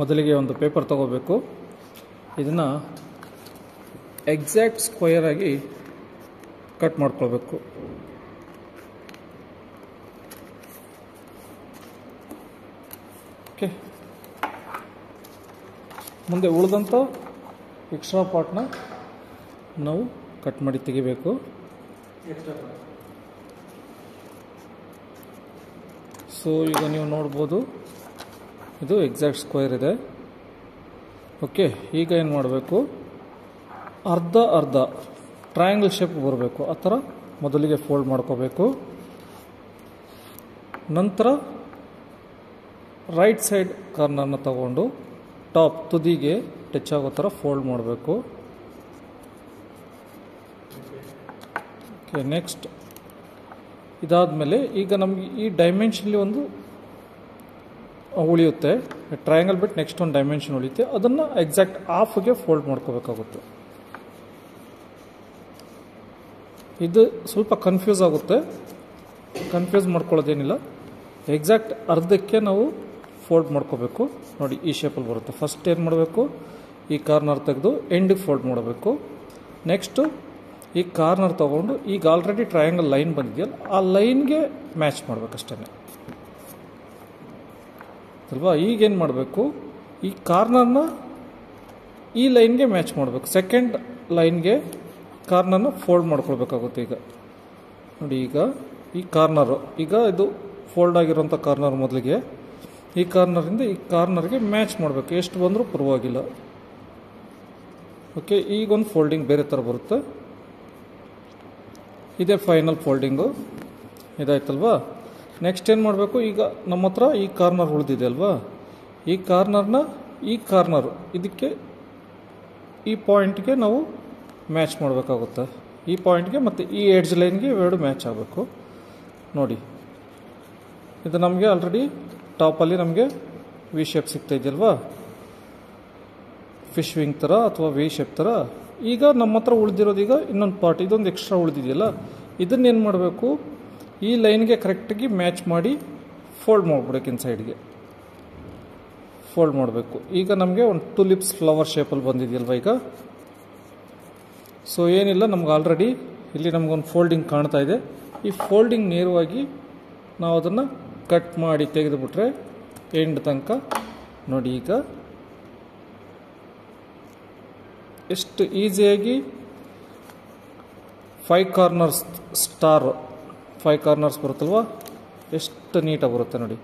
ಮೊದಲಿಗೆ ಒಂದು ಪೇಪರ್ ತಗೋಬೇಕು. ಇದನ್ನು ಎಕ್ಸಾಕ್ಟ್ ಸ್ಕ್ವೇರ್ ಆಗಿ ಕಟ್ ಮಾಡ್ಕೊಳ್ಬೇಕು. ಓಕೆ, ಮುಂದೆ ಉಳಿದಂಥ ಎಕ್ಸ್ಟ್ರಾ ಪಾರ್ಟ್ನ ನಾವು ಕಟ್ ಮಾಡಿ ತೆಗಿಬೇಕು. ಸೊ ಈಗ ನೀವು ನೋಡ್ಬೋದು ಇದು ಎಕ್ಸಾಕ್ಟ್ ಸ್ಕ್ವೇರ್ ಇದೆ. ಓಕೆ, ಈಗ ಏನು ಮಾಡಬೇಕು, ಅರ್ಧ ಅರ್ಧ ಟ್ರಯಾಂಗಲ್ ಶೇಪ್ ಬರಬೇಕು. ಆ ಥರ ಮೊದಲಿಗೆ ಫೋಲ್ಡ್ ಮಾಡ್ಕೋಬೇಕು. ನಂತರ ರೈಟ್ ಸೈಡ್ ಕಾರ್ನರ್ನ ತಗೊಂಡು ಟಾಪ್ ತುದಿಗೆ ಟಚ್ ಆಗೋ ಥರ ಫೋಲ್ಡ್ ಮಾಡಬೇಕು. ಓಕೆ, ನೆಕ್ಸ್ಟ್ ಇದಾದಮೇಲೆ ಈಗ ನಮಗೆ ಈ ಡೈಮೆನ್ಷನ್ಲಿ ಒಂದು ಉಳಿಯುತ್ತೆ. ಟ್ರಯಾಂಗಲ್ ಬಿಟ್ಟು ನೆಕ್ಸ್ಟ್ ಒಂದು ಡೈಮೆನ್ಷನ್ ಉಳಿಯುತ್ತೆ. ಅದನ್ನು ಎಕ್ಸಾಕ್ಟ್ ಹಾಫ್ಗೆ ಫೋಲ್ಡ್ ಮಾಡ್ಕೋಬೇಕಾಗುತ್ತೆ. ಇದು ಸ್ವಲ್ಪ ಕನ್ಫ್ಯೂಸ್ ಆಗುತ್ತೆ. ಕನ್ಫ್ಯೂಸ್ ಮಾಡ್ಕೊಳ್ಳೋದೇನಿಲ್ಲ. ಎಕ್ಸಾಕ್ಟ್ ಅರ್ಧಕ್ಕೆ ನಾವು ಫೋಲ್ಡ್ ಮಾಡ್ಕೋಬೇಕು. ನೋಡಿ, ಈ ಶೇಪಲ್ಲಿ ಬರುತ್ತೆ. ಫಸ್ಟ್ ಏನು ಮಾಡಬೇಕು, ಈ ಕಾರ್ನರ್ ತೆಗೆದು ಎಂಡಿಗೆ ಫೋಲ್ಡ್ ಮಾಡಬೇಕು. ನೆಕ್ಸ್ಟು ಈ ಕಾರ್ನರ್ ತೊಗೊಂಡು ಈಗ ಆಲ್ರೆಡಿ ಟ್ರಯಾಂಗಲ್ ಲೈನ್ ಬಂದಿದೆಯಲ್ಲ, ಆ ಲೈನ್ಗೆ ಮ್ಯಾಚ್ ಮಾಡಬೇಕಷ್ಟೇ ಅಲ್ವಾ. ಈಗೇನು ಮಾಡಬೇಕು, ಈ ಕಾರ್ನರ್ನ ಈ ಲೈನ್ಗೆ ಮ್ಯಾಚ್ ಮಾಡಬೇಕು. ಸೆಕೆಂಡ್ ಲೈನ್ಗೆ ಕಾರ್ನರ್ನ ಫೋಲ್ಡ್ ಮಾಡ್ಕೊಳ್ಬೇಕಾಗುತ್ತೆ. ಈಗ ನೋಡಿ, ಈಗ ಈ ಕಾರ್ನರು, ಈಗ ಇದು ಫೋಲ್ಡ್ ಆಗಿರೋಂಥ ಕಾರ್ನರ್ ಮೊದಲಿಗೆ ಈ ಕಾರ್ನರಿಂದ ಈ ಕಾರ್ನರ್ಗೆ ಮ್ಯಾಚ್ ಮಾಡಬೇಕು. ಎಷ್ಟು ಬಂದರೂ ಪರವಾಗಿಲ್ಲ. ಓಕೆ, ಈಗೊಂದು ಫೋಲ್ಡಿಂಗ್ ಬೇರೆ ಥರ ಬರುತ್ತೆ. ಇದೇ ಫೈನಲ್ ಫೋಲ್ಡಿಂಗು ಇದಾಯ್ತಲ್ವಾ. ನೆಕ್ಸ್ಟ್ ಏನು ಮಾಡಬೇಕು, ಈಗ ನಮ್ಮ ಹತ್ರ ಈ ಕಾರ್ನರ್ ಉಳಿದಿದೆ ಅಲ್ವಾ, ಈ ಕಾರ್ನರ್ನ ಈ ಕಾರ್ನರು ಇದಕ್ಕೆ ಈ ಪಾಯಿಂಟ್ಗೆ ನಾವು ಮ್ಯಾಚ್ ಮಾಡಬೇಕಾಗುತ್ತೆ. ಈ ಪಾಯಿಂಟ್ಗೆ ಮತ್ತು ಈ ಎಡ್ಜ್ ಲೈನ್ಗೆ ಇವೆರಡು ಮ್ಯಾಚ್ ಆಗಬೇಕು. ನೋಡಿ, ಇದು ನಮಗೆ ಆಲ್ರೆಡಿ ಟಾಪಲ್ಲಿ ನಮಗೆ ವಿ ಶೇಪ್ ಸಿಗ್ತಾ ಇದೆಯಲ್ವಾ, ಫಿಶ್ ವಿಂಗ್ ಥರ ಅಥವಾ ವಿ ಶೇಪ್ ಥರ. ಈಗ ನಮ್ಮ ಹತ್ರ ಉಳಿದಿರೋದು ಈಗ ಇನ್ನೊಂದು ಪಾರ್ಟ್, ಇದೊಂದು ಎಕ್ಸ್ಟ್ರಾ ಉಳಿದಿದೆಯಲ್ಲ, ಇದನ್ನೇನು ಮಾಡಬೇಕು, ಈ ಲೈನ್ಗೆ ಕರೆಕ್ಟಾಗಿ ಮ್ಯಾಚ್ ಮಾಡಿ ಫೋಲ್ಡ್ ಮಾಡಿಬಿಡೋಕೆ ಇನ್ಸೈಡ್ಗೆ ಫೋಲ್ಡ್ ಮಾಡಬೇಕು. ಈಗ ನಮಗೆ ಒಂದು ಟುಲಿಪ್ಸ್ ಫ್ಲವರ್ ಶೇಪಲ್ಲಿ ಬಂದಿದೆಯಲ್ವ ಈಗ. ಸೊ ಏನಿಲ್ಲ, ನಮ್ಗೆ ಆಲ್ರೆಡಿ ಇಲ್ಲಿ ನಮಗೊಂದು ಫೋಲ್ಡಿಂಗ್ ಕಾಣ್ತಾ ಇದೆ. ಈ ಫೋಲ್ಡಿಂಗ್ ನೇರವಾಗಿ ನಾವು ಅದನ್ನು ಕಟ್ ಮಾಡಿ ತೆಗೆದುಬಿಟ್ರೆ ಎಂಡ್ ತನಕ ನೋಡಿ ಈಗ ಎಷ್ಟು ಈಸಿಯಾಗಿ 5 ಕಾರ್ನರ್ಸ್ ಸ್ಟಾರ್ 5 ಕಾರ್ನರ್ಸ್ ಬರುತ್ತಲ್ವ, ಎಷ್ಟು ನೀಟಾಗಿ ಬರುತ್ತೆ ನೋಡಿ.